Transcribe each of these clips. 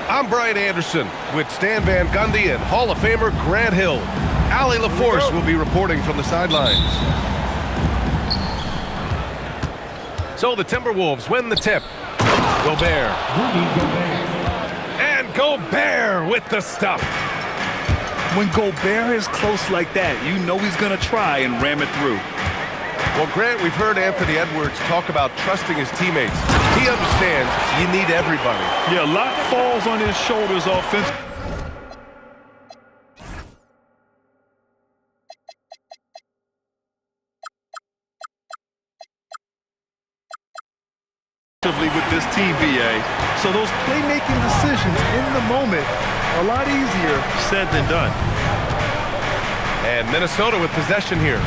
I'm Brian Anderson with Stan Van Gundy and Hall of Famer Grant Hill. Allie LaForce will be reporting from the sidelines. So the Timberwolves win the tip. Gobert. And Gobert with the stuff. When Gobert is close like that, you know he's going to try and ram it through. Well, Grant, we've heard Anthony Edwards talk about trusting his teammates. He understands you need everybody. Yeah, a lot falls on his shoulders offensively. With this team, BA. So those playmaking decisions in the moment are a lot easier said than done. And Minnesota with possession here.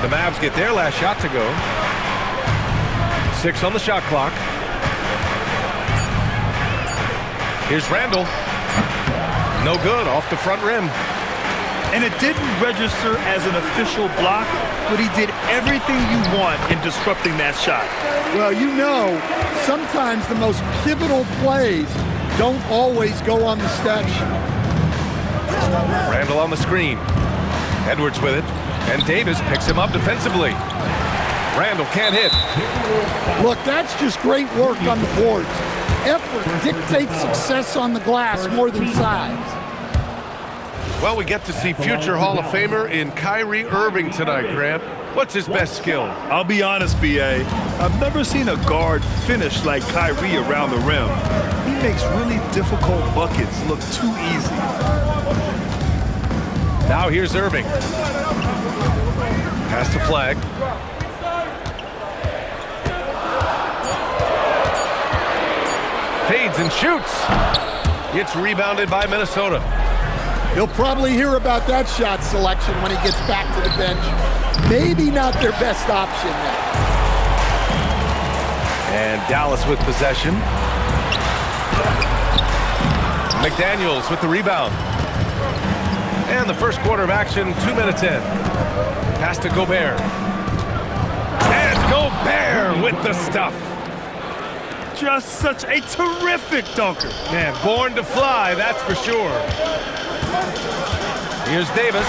The Mavs get their last shot to go. 6 on the shot clock. Here's Randall. No good, off the front rim. And it didn't register as an official block, but he did everything you want in disrupting that shot. Well, you know, sometimes the most pivotal plays don't always go on the stat sheet. Randall on the screen. Edwards with it, and Davis picks him up defensively. Randall can't hit. Look, that's just great work on the boards. Effort dictates success on the glass more than size. Well, we get to see future Hall of Famer in Kyrie Irving tonight, Grant. What's his best skill? I'll be honest, B.A. I've never seen a guard finish like Kyrie around the rim. He makes really difficult buckets look too easy. Now here's Irving. Pass to Flag. Fades and shoots. It's rebounded by Minnesota. He'll probably hear about that shot selection when he gets back to the bench. Maybe not their best option there. And Dallas with possession. McDaniels with the rebound. And the first quarter of action, 2 minutes in. Pass to Gobert. And Gobert with the stuff. Just such a terrific dunker. Man, born to fly, that's for sure. Here's Davis.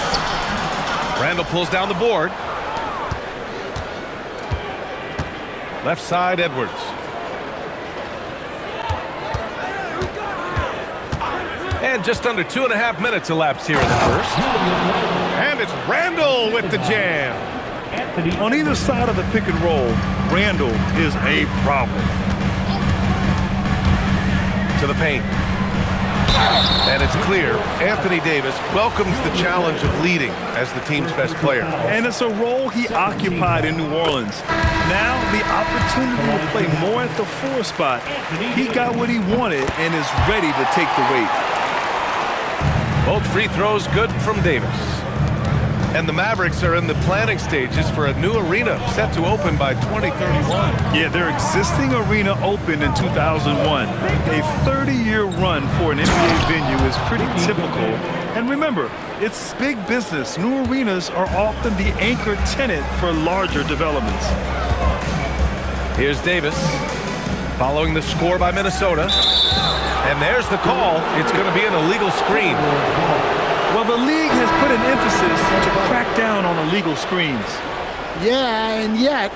Randall pulls down the board. Left side, Edwards. And just under 2.5 minutes elapsed here in the first. And it's Randall with the jam. On either side of the pick and roll, Randall is a problem. To the paint. And it's clear, Anthony Davis welcomes the challenge of leading as the team's best player. And it's a role he occupied in New Orleans. Now the opportunity to play more at the 4 spot. He got what he wanted and is ready to take the weight. Both free throws good from Davis. And the Mavericks are in the planning stages for a new arena set to open by 2031. Yeah, their existing arena opened in 2001. A 30-year run for an NBA venue is pretty typical. And remember, it's big business. New arenas are often the anchor tenant for larger developments. Here's Davis following the score by Minnesota. And there's the call. It's going to be an illegal screen. Well, the league has put an emphasis to crack down on illegal screens. Yeah, and yet,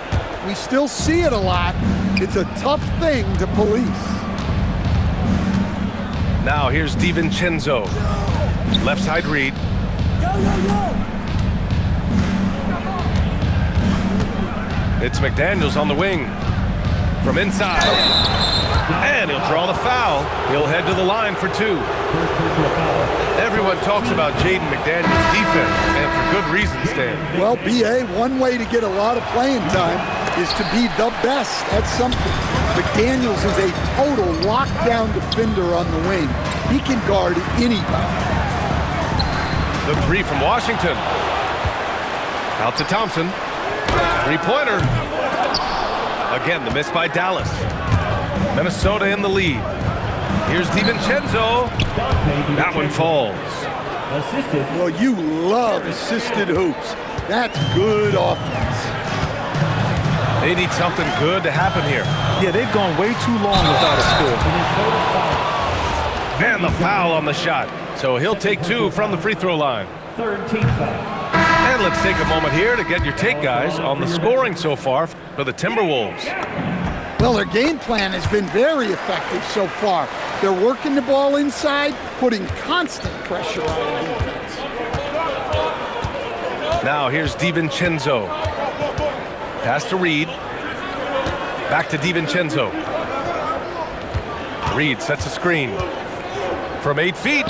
we still see it a lot. It's a tough thing to police. Now here's DiVincenzo. Left side read. It's McDaniels on the wing. From inside. And he'll draw the foul. He'll head to the line for 2. Everyone talks about Jaden McDaniels' defense, and for good reason, Stan. Well, B.A., one way to get a lot of playing time is to be the best at something. McDaniels is a total lockdown defender on the wing. He can guard anybody. The 3 from Washington. Out to Thompson. 3-pointer. Again, the miss by Dallas. Minnesota in the lead. Here's DiVincenzo. That one falls. Well, you love assisted hoops. That's good offense. They need something good to happen here. Yeah, they've gone way too long without a score. And the foul on the shot. So he'll take 2 from the free throw line. Third team foul. And let's take a moment here to get your take, guys, on the scoring so far for the Timberwolves. Well, their game plan has been very effective so far. They're working the ball inside, putting constant pressure on the defense. Now here's DiVincenzo. Pass to Reed. Back to DiVincenzo. Reed sets a screen. From 8 feet.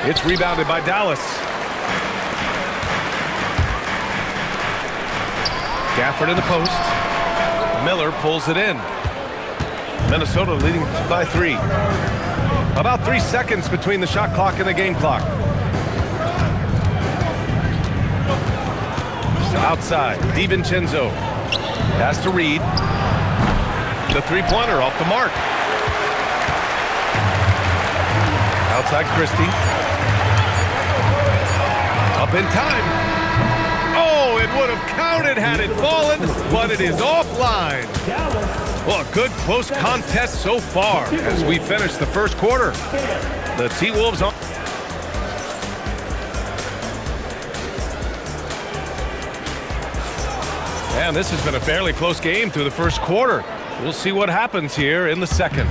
It's rebounded by Dallas. Gafford in the post. Miller pulls it in. Minnesota leading by 3. About 3 seconds between the shot clock and the game clock. Outside, DiVincenzo. Pass to Reed. The three-pointer off the mark. Outside Christie. Up in time. Oh, it would have counted had it fallen, but it is offline. Well, a good close contest so far as we finish the first quarter. The T-Wolves on. And this has been a fairly close game through the first quarter. We'll see what happens here in the second.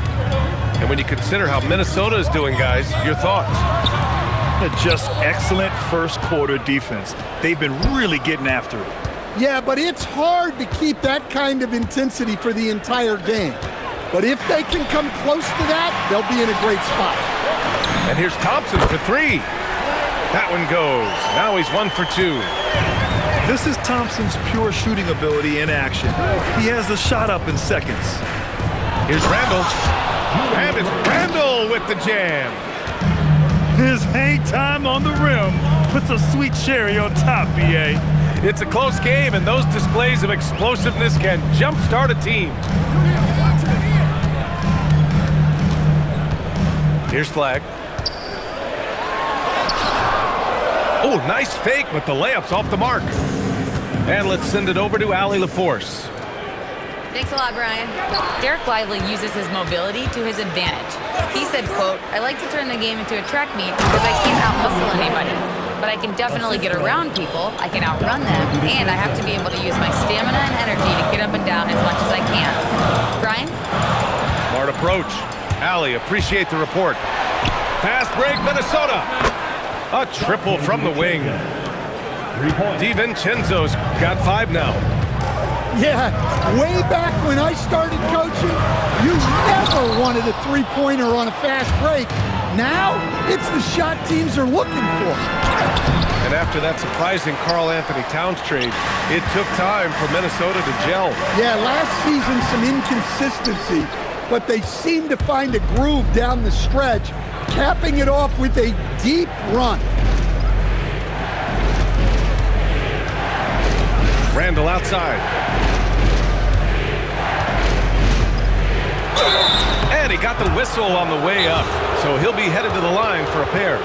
And when you consider how Minnesota is doing, guys, your thoughts? Just excellent first quarter defense. They've been really getting after it. Yeah, but it's hard to keep that kind of intensity for the entire game. But if they can come close to that, they'll be in a great spot. And here's Thompson for 3. That one goes. Now he's 1 for 2. This is Thompson's pure shooting ability in action. He has the shot up in seconds. Here's Randall. And it's Randall with the jam. His hang time on the rim puts a sweet cherry on top, B.A. It's a close game, and those displays of explosiveness can jumpstart a team. Here's Flagg. Oh, nice fake, but the layup's off the mark. And let's send it over to Allie LaForce. Thanks a lot, Brian. Derek Lively uses his mobility to his advantage. He said, quote, "I like to turn the game into a track meet because I can't out-hustle anybody. But I can definitely get around people, I can outrun them, and I have to be able to use my stamina and energy to get up and down as much as I can." Brian? Smart approach. Allie, appreciate the report. Fast break, Minnesota. A triple from the wing. DiVincenzo's got 5 now. Yeah, way back when I started coaching, you never wanted a three-pointer on a fast break. Now, it's the shot teams are looking for. And after that surprising Karl-Anthony Towns trade, it took time for Minnesota to gel. Yeah, last season some inconsistency, but they seem to find a groove down the stretch, capping it off with a deep run. Randall outside. And he got the whistle on the way up, so he'll be headed to the line for a pair.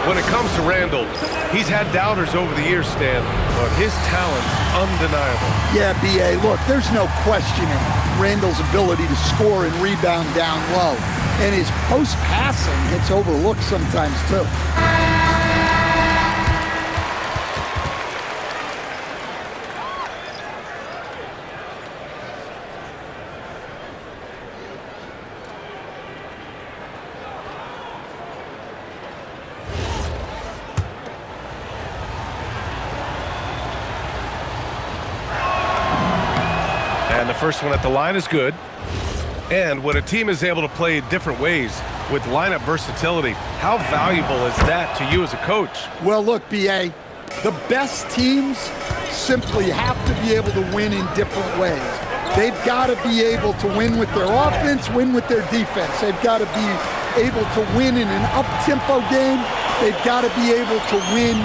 When it comes to Randall, he's had doubters over the years, Stan, but his talent's undeniable. Yeah, B.A., look, there's no questioning Randall's ability to score and rebound down low. And his post-passing gets overlooked sometimes, too. And the first one at the line is good. And when a team is able to play different ways with lineup versatility, how valuable is that to you as a coach? Well, look, B.A., the best teams simply have to be able to win in different ways. They've got to be able to win with their offense, win with their defense. They've got to be able to win in an up-tempo game. They've got to be able to win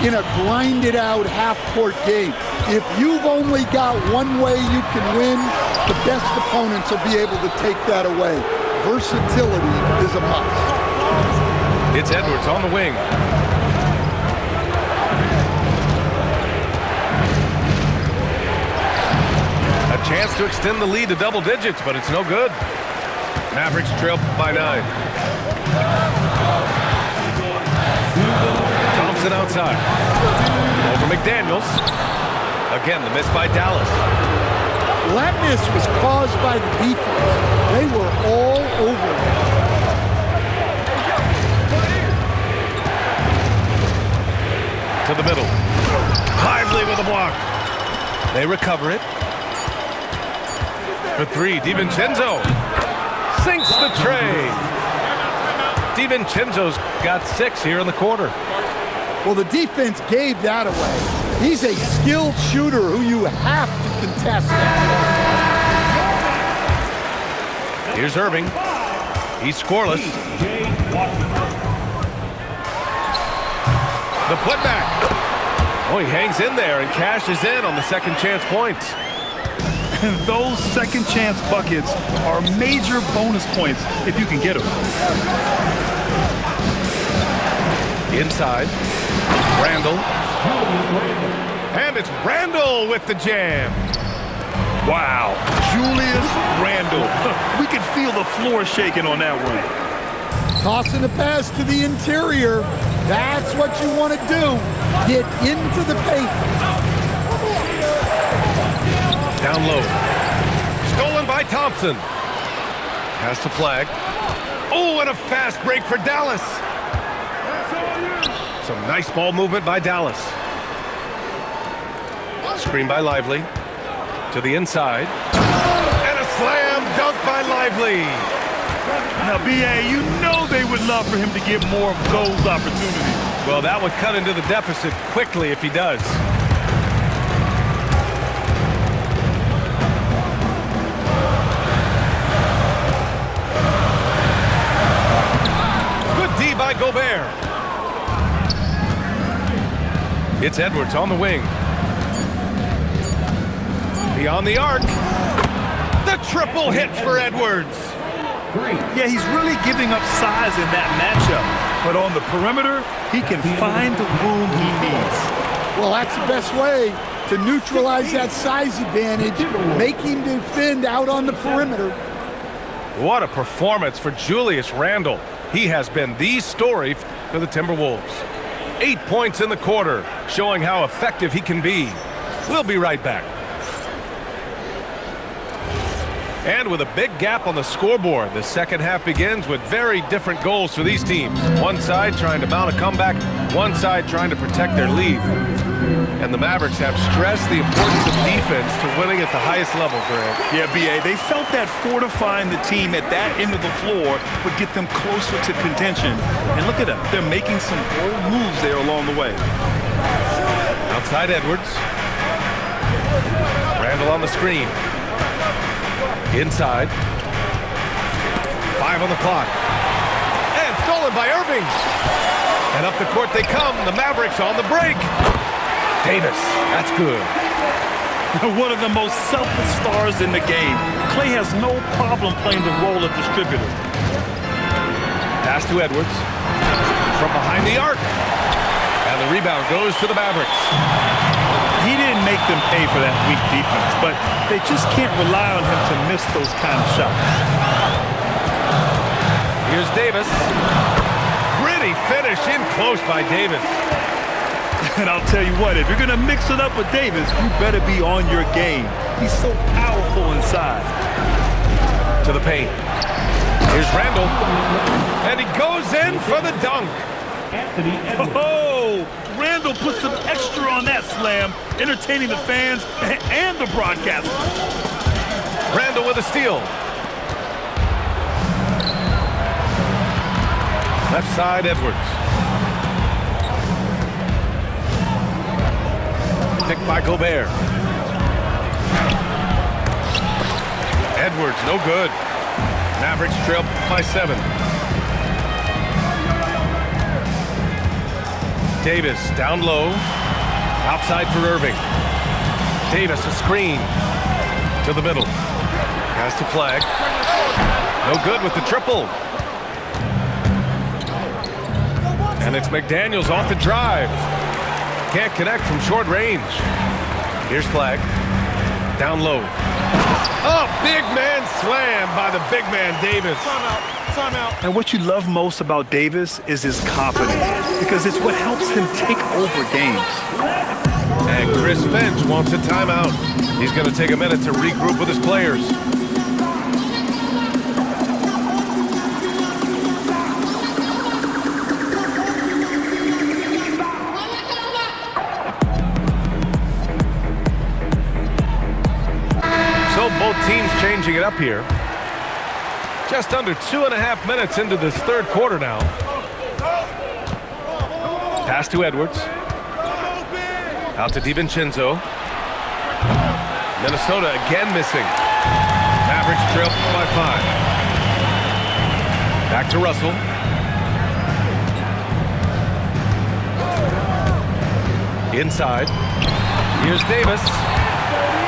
in a grinded-out half-court game. If you've only got one way you can win, the best opponents will be able to take that away. Versatility is a must. It's Edwards on the wing. A chance to extend the lead to double digits, but it's no good. Mavericks trail by 9. Thompson outside. Over McDaniels. Again, the miss by Dallas. Well, that miss was caused by the defense. They were all over him. To the middle. Lively with a block. They recover it. For 3, DiVincenzo. Sinks the tray. DiVincenzo's got 6 here in the quarter. Well, the defense gave that away. He's a skilled shooter who you have to contest that. Here's Irving. He's scoreless. The putback. Oh, he hangs in there and cashes in on the second chance points. And those second chance buckets are major bonus points if you can get them. Inside. Randall. And it's Randall with the jam. Wow, Julius Randall. We could feel the floor shaking on that one. Tossing the pass to the interior. That's what you want to do. Get into the paint. Down low. Stolen by Thompson. Pass to Flag. Oh, and a fast break for Dallas. Some nice ball movement by Dallas. Screen by Lively. To the inside. And a slam dunk by Lively. Now, B.A., you know they would love for him to get more of those opportunities. Well, that would cut into the deficit quickly if he does. Good D by Gobert. It's Edwards on the wing. Beyond the arc. The triple hit for Edwards. Yeah, he's really giving up size in that matchup. But on the perimeter, he can find the room he needs. Well, that's the best way to neutralize that size advantage. Make him defend out on the perimeter. What a performance for Julius Randle. He has been the story for the Timberwolves. 8 points in the quarter, showing how effective he can be. We'll be right back. And with a big gap on the scoreboard, the second half begins with very different goals for these teams. One side trying to mount a comeback, one side trying to protect their lead. And the Mavericks have stressed the importance of defense to winning at the highest level, Grant. Yeah, B.A., they felt that fortifying the team at that end of the floor would get them closer to contention. And look at them. They're making some bold moves there along the way. Outside Edwards. Randall on the screen. Inside. 5 on the clock. And stolen by Irving. And up the court they come. The Mavericks on the break. Davis. That's good. One of the most selfless stars in the game. Klay has no problem playing the role of distributor. Pass to Edwards. From behind the arc. And the rebound goes to the Mavericks. He didn't make them pay for that weak defense, but they just can't rely on him to miss those kind of shots. Here's Davis. Pretty finish in close by Davis. And I'll tell you what, if you're going to mix it up with Davis, you better be on your game. He's so powerful inside. To the paint. Here's Randall. And he goes in for the dunk. Oh, Randall put some extra on that slam, entertaining the fans and the broadcasters. Randall with a steal. Left side, Edwards. Picked by Gobert. Edwards, no good. Mavericks trail by 7. Davis down low. Outside for Irving. Davis a screen. To the middle. Pass to Flag. No good with the triple. And it's McDaniels off the drive. Can't connect from short range. Here's Flag. Down low. Oh, big man slam by the big man Davis. Timeout. And what you love most about Davis is his confidence, because it's what helps him take over games. And Chris Finch wants a timeout. He's going to take a minute to regroup with his players. So both teams changing it up here. Just under 2.5 minutes into this third quarter now. Pass to Edwards. Out to DiVincenzo. Minnesota again missing. Mavericks trail by 5. Back to Russell. Inside. Here's Davis.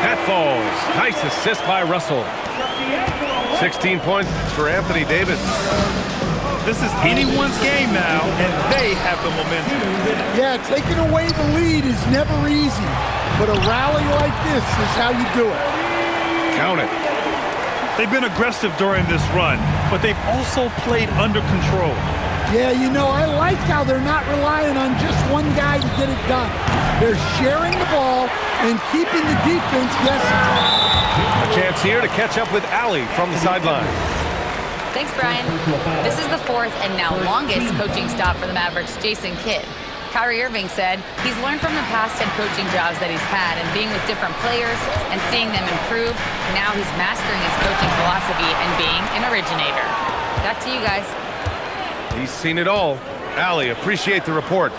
That falls. Nice assist by Russell. 16 points for Anthony Davis. This is anyone's game now, and they have the momentum. Yeah, taking away the lead is never easy, but a rally like this is how you do it. Count it. They've been aggressive during this run, but they've also played under control. Yeah, you know, I like how they're not relying on just one guy to get it done. They're sharing the ball and keeping the defense guessing. A chance here to catch up with Allie from the sideline. Thanks, Brian. This is the fourth and now longest coaching stop for the Mavericks' Jason Kidd. Kyrie Irving said he's learned from the past head coaching jobs that he's had and being with different players and seeing them improve. Now he's mastering his coaching philosophy and being an originator. Back to you guys. He's seen it all. Allie, appreciate the report.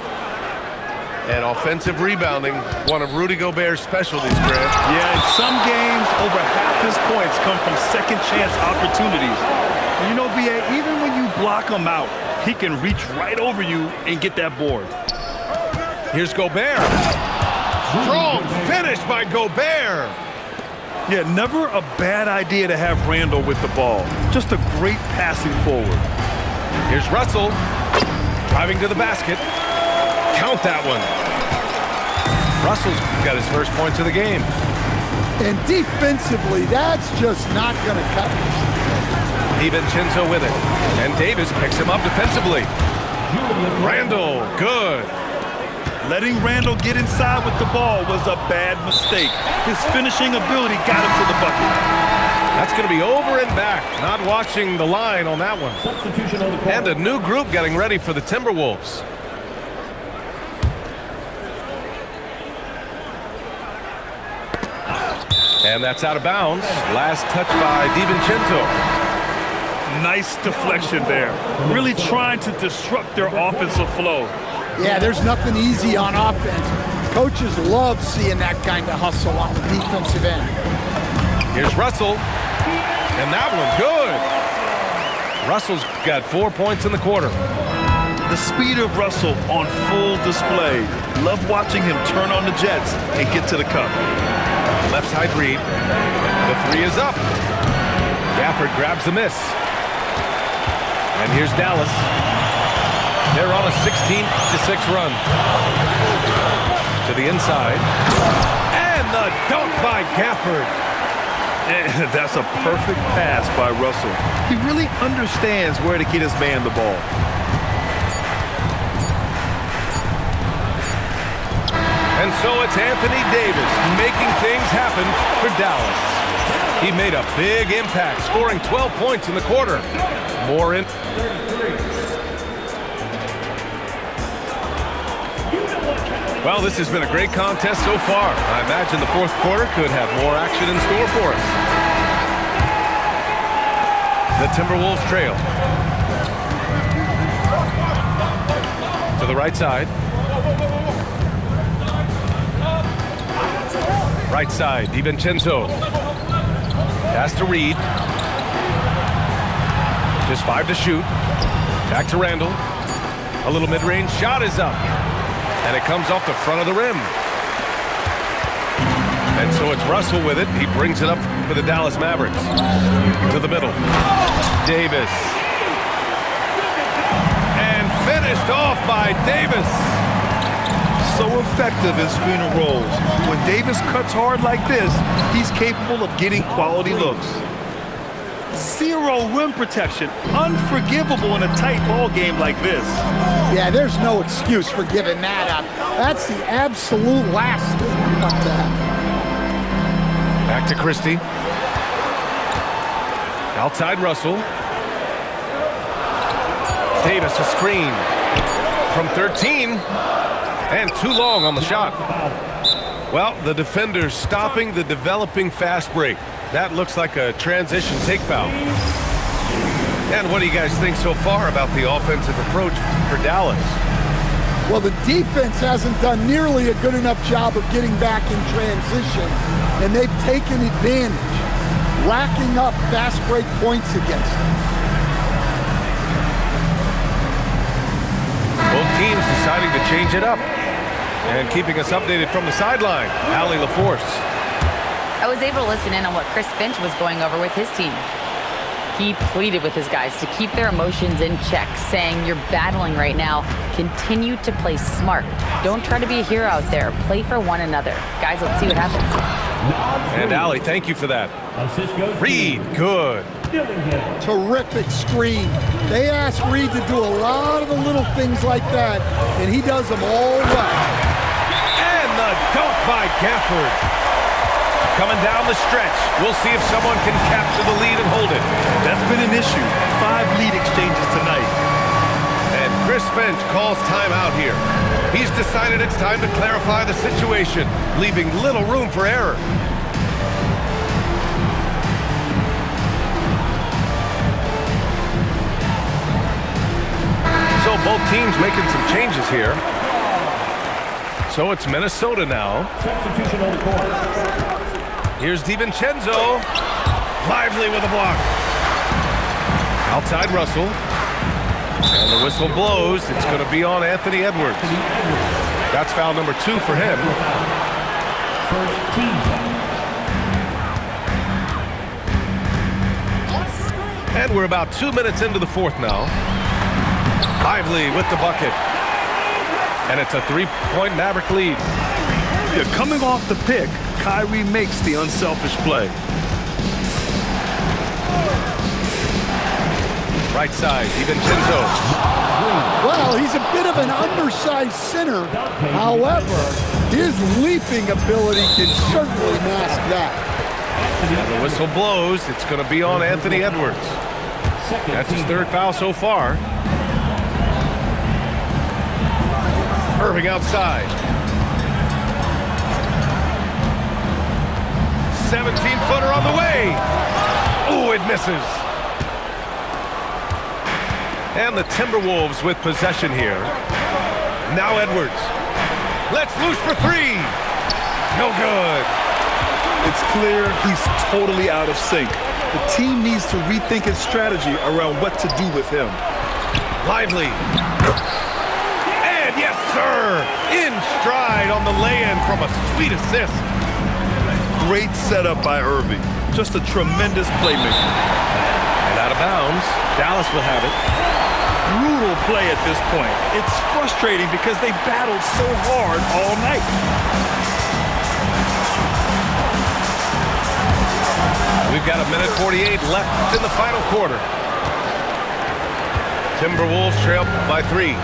And offensive rebounding, one of Rudy Gobert's specialties, Grant. Yeah, in some games, over half his points come from second chance opportunities. And you know, B.A., even when you block him out, he can reach right over you and get that board. Here's Gobert. Strong finish by Gobert. Yeah, never a bad idea to have Randall with the ball. Just a great passing forward. Here's Russell. Driving to the basket. Count that one. Russell's got his first points of the game. And defensively, that's just not going to cut it. DiVincenzo with it. And Davis picks him up defensively. Randall, good. Letting Randall get inside with the ball was a bad mistake. His finishing ability got him to the bucket. That's going to be over and back. Not watching the line on that one. And a new group getting ready for the Timberwolves. And that's out of bounds. Last touch by DiVincenzo. Nice deflection there. Really trying to disrupt their offensive flow. Yeah, there's nothing easy on offense. Coaches love seeing that kind of hustle on the defensive end. Here's Russell. And that one, good. Russell's got 4 points in the quarter. The speed of Russell on full display. Love watching him turn on the jets and get to the cup. Left side read. The three is up. Gafford grabs the miss. And here's Dallas. They're on a 16-6 run. To the inside. And the dunk by Gafford. And that's a perfect pass by Russell. He really understands where to get his man the ball. And so it's Anthony Davis making things happen for Dallas. He made a big impact, scoring 12 points in the quarter. More in. Well, this has been a great contest so far. I imagine the fourth quarter could have more action in store for us. The Timberwolves trail. To the right side. Right side, DiVincenzo. Pass to Reed. Just 5 to shoot. Back to Randall. A little mid-range shot is up. And it comes off the front of the rim. And so it's Russell with it. He brings it up for the Dallas Mavericks. To the middle. Davis. And finished off by Davis. so effective in screen rolls. When Davis cuts hard like this, he's capable of getting quality looks. Zero rim protection. Unforgivable in a tight ball game like this. Yeah, there's no excuse for giving that up. That's the absolute last thing you want to happen. Back to Christie. Outside Russell. Davis a screen from 13. And too long on the shot. Well, the defender's stopping the developing fast break. That looks like a transition take foul. And what do you guys think so far about the offensive approach for Dallas? Well, the defense hasn't done nearly a good enough job of getting back in transition, and they've taken advantage, racking up fast break points against them. Both teams deciding to change it up. And keeping us updated from the sideline, Allie LaForce. I was able to listen in on what Chris Finch was going over with his team. He pleaded with his guys to keep their emotions in check, saying, "You're battling right now. Continue to play smart. Don't try to be a hero out there. Play for one another." Guys, let's see what happens. And Allie, thank you for that. Reed, good. Terrific screen. They ask Reed to do a lot of the little things like that, and he does them all well. And the dunk by Gafford. Coming down the stretch. We'll see if someone can capture the lead and hold it. That's been an issue. 5 lead exchanges tonight. And Chris Finch calls timeout here. He's decided it's time to clarify the situation, leaving little room for error. So both teams making some changes here. So it's Minnesota now. Substitution on the court. Here's DiVincenzo. Lively with a block. Outside Russell. And the whistle blows. It's going to be on Anthony Edwards. That's foul number 2 for him. First team foul. And we're about 2 minutes into the fourth now. Lively with the bucket. And it's a 3-point Maverick lead. Yeah, coming off the pick, Kyrie makes the unselfish play. Right side, DiVincenzo. Well, he's a bit of an undersized center. However, his leaping ability can certainly mask that. And the whistle blows. It's going to be on Anthony Edwards. That's his 3rd foul so far. Irving outside. 17-footer on the way. Ooh, it misses. And the Timberwolves with possession here. Now Edwards. Let's loose for 3. No good. It's clear he's totally out of sync. The team needs to rethink its strategy around what to do with him. Lively. And yes, sir. In stride on the lay-in from a sweet assist. Great setup by Irving. Just a tremendous playmaker. And out of bounds, Dallas will have it. Brutal play at this point. It's frustrating because they battled so hard all night. We've got 1:48 left in the final quarter. Timberwolves trail by 3.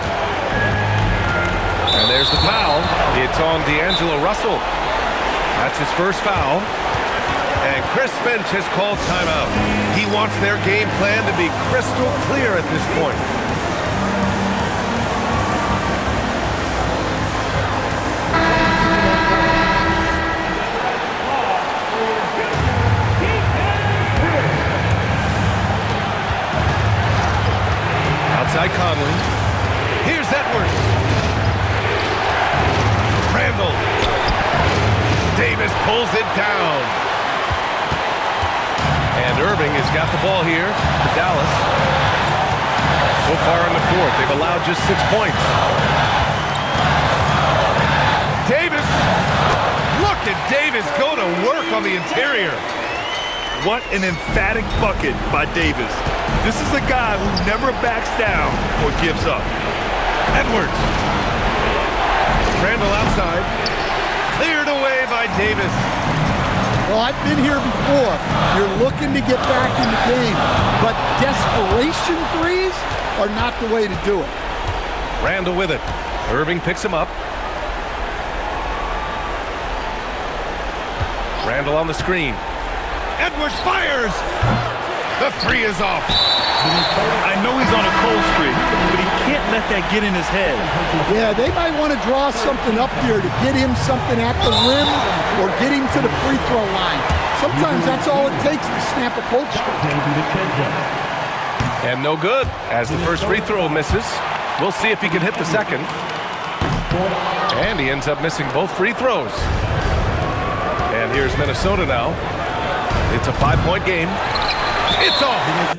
And there's the foul. It's on D'Angelo Russell. That's his 1st foul. And Chris Finch has called timeout. He wants their game plan to be crystal clear at this point. Outside Conley. Here's Edwards. Randall. Davis pulls it down. And Irving has got the ball here for Dallas. So far in the 4th, they've allowed just 6 points. Davis. Look at Davis go to work on the interior. What an emphatic bucket by Davis. This is a guy who never backs down or gives up. Edwards. Randall outside. Cleared away by Davis. Well, I've been here before. You're looking to get back in the game, but desperation threes are not the way to do it. Randall with it. Irving picks him up. Randall on the screen. Edwards fires. The three is off. I know he's on a cold streak, but he can't let that get in his head. Yeah, they might want to draw something up here to get him something at the rim or get him to the free throw line. Sometimes that's all it takes to snap a cold streak. And no good, as the first free throw misses. We'll see if he can hit the second. And he ends up missing both free throws. And here's Minnesota now. It's a 5-point game. It's off.